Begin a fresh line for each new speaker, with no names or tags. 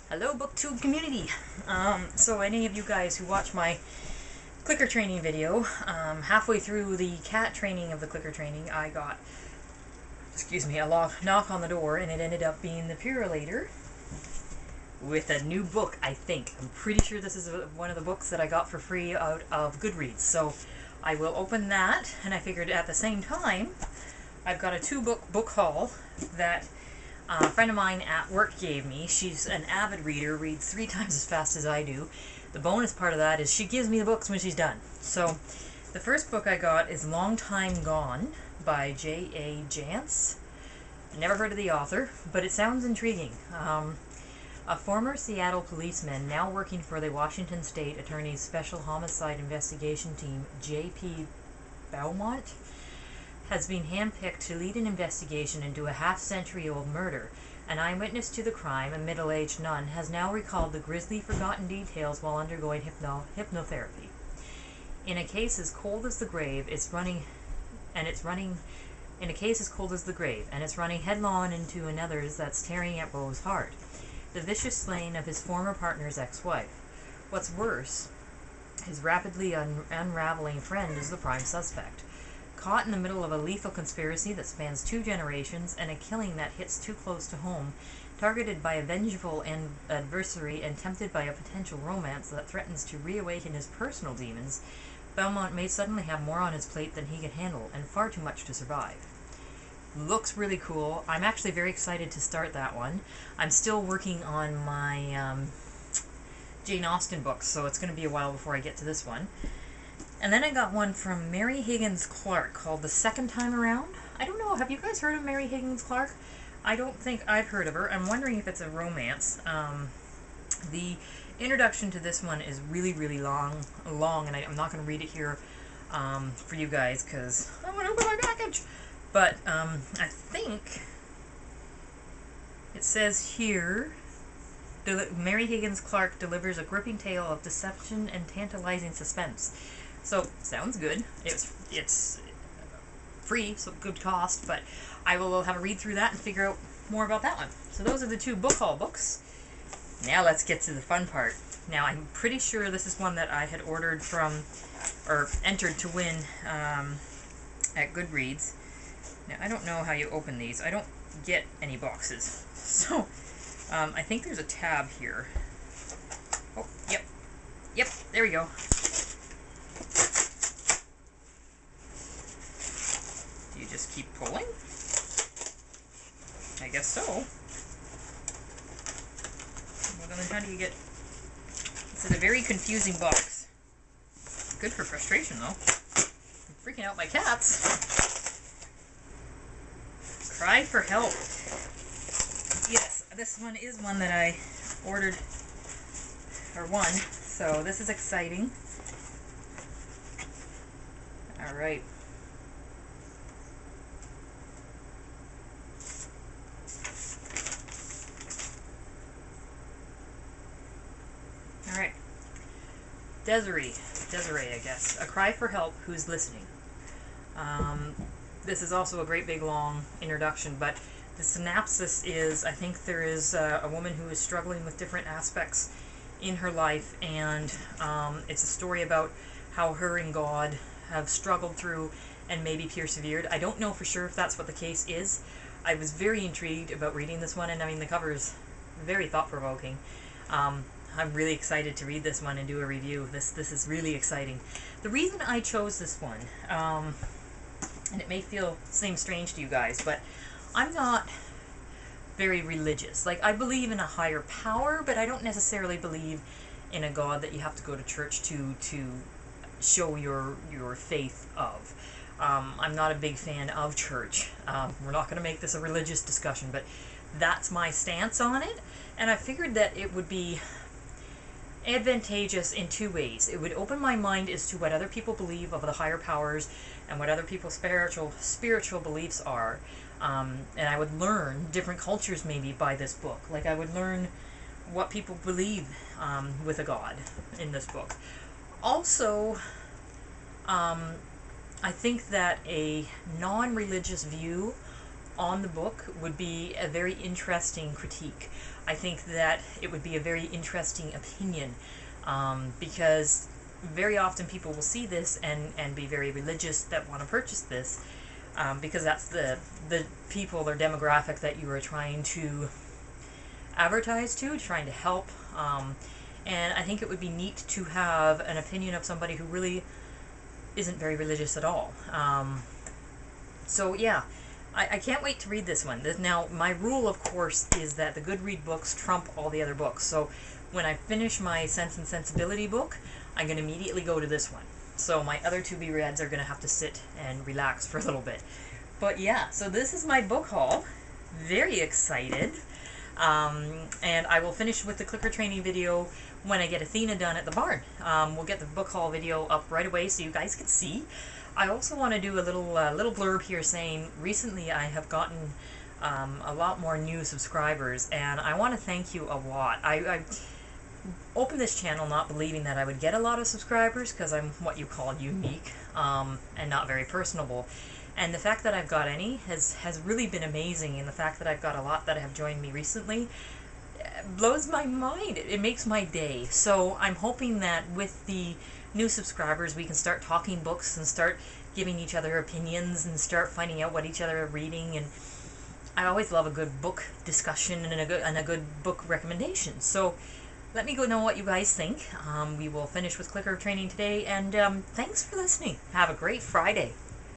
Hello, BookTube community. So any of you guys who watch my clicker training video, halfway through the cat training of the clicker training, I got, a knock on the door, and it ended up being the Purolator with a new book, I think. I'm pretty sure this is one of the books that I got for free out of Goodreads. So I will open that, and I figured at the same time, I've got a two-book haul that a friend of mine at work gave me. She's an avid reader, reads 3 times as fast as I do. The bonus part of that is she gives me the books when she's done. So the first book I got is Long Time Gone by J.A. Jance. Never heard of the author, but it sounds intriguing. A former Seattle policeman now working for the Washington State Attorney's Special Homicide Investigation Team, J.P. Beaumont, has been handpicked to lead an investigation into a half-century-old murder. An eyewitness to the crime, a middle-aged nun, has now recalled the grisly, forgotten details while undergoing hypnotherapy. In a case as cold as the grave, it's running headlong into another's that's tearing at Beau's heart. The vicious slaying of his former partner's ex-wife. What's worse, his rapidly unraveling friend is the prime suspect. Caught in the middle of a lethal conspiracy that spans 2 generations and a killing that hits too close to home, targeted by a vengeful adversary and tempted by a potential romance that threatens to reawaken his personal demons, Beaumont may suddenly have more on his plate than he can handle, and far too much to survive. Looks really cool. I'm actually very excited to start that one. I'm still working on my Jane Austen books, so it's going to be a while before I get to this one. And then I got one from Mary Higgins Clark called The Second Time Around. I don't know, have you guys heard of Mary Higgins Clark? I don't think I've heard of her. I'm wondering if it's a romance. The introduction to this one is really, really long, and I'm not going to read it here for you guys because I want to open my package. But I think it says here, Mary Higgins Clark delivers a gripping tale of deception and tantalizing suspense. So, sounds good. It's free, so good cost, but I will have a read through that and figure out more about that one. So those are the 2 book haul books. Now let's get to the fun part. Now, I'm pretty sure this is one that I had ordered from, or entered to win at Goodreads. Now, I don't know how you open these. I don't get any boxes. So, I think there's a tab here. Oh, yep. Yep, there we go. Do you just keep pulling? I guess so. Well, then how do you get... This is a very confusing box. Good for frustration, though. I'm freaking out my cats. Cry for help. Yes, this one is one that I ordered, or won, so this is exciting. Alright. Alright. Desiree, I guess. A Cry for Help, Who's Listening. This is also a great big long introduction, but the synopsis is, I think there is a woman who is struggling with different aspects in her life, and it's a story about how her and God have struggled through and maybe persevered. I don't know for sure if that's what the case is. I was very intrigued about reading this one, and I mean the cover is very thought-provoking. I'm really excited to read this one and do a review. This is really exciting. The reason I chose this one, and it may seem strange to you guys, but I'm not very religious. Like, I believe in a higher power, but I don't necessarily believe in a God that you have to go to church to show your faith of. I'm not a big fan of church. We're not going to make this a religious discussion, but that's my stance on it, and I figured that it would be advantageous in 2 ways. It would open my mind as to what other people believe of the higher powers and what other people's spiritual beliefs are, and I would learn different cultures maybe by this book. Like, I would learn what people believe with a God in this book. Also, I think that a non-religious view on the book would be a very interesting critique. I think that it would be a very interesting opinion, because very often people will see this and be very religious that want to purchase this, because that's the people or demographic that you are trying to advertise to, trying to help. And I think it would be neat to have an opinion of somebody who really isn't very religious at all. So yeah, I can't wait to read this one. Now, my rule, of course, is that the Goodread books trump all the other books. So when I finish my Sense and Sensibility book, I'm going to immediately go to this one. So my other two be-reads are going to have to sit and relax for a little bit. But yeah, so this is my book haul. Very excited. And I will finish with the clicker training video when I get Athena done at the barn. We'll get the book haul video up right away so you guys can see. I also want to do a little blurb here saying recently I have gotten a lot more new subscribers, and I want to thank you a lot. I opened this channel not believing that I would get a lot of subscribers because I'm what you call unique, and not very personable. And the fact that I've got any has really been amazing, and the fact that I've got a lot that have joined me recently blows my mind. It makes my day. So I'm hoping that with the new subscribers we can start talking books and start giving each other opinions and start finding out what each other are reading. And I always love a good book discussion and a good book recommendation. So let me know what you guys think. We will finish with clicker training today, and thanks for listening. Have a great Friday.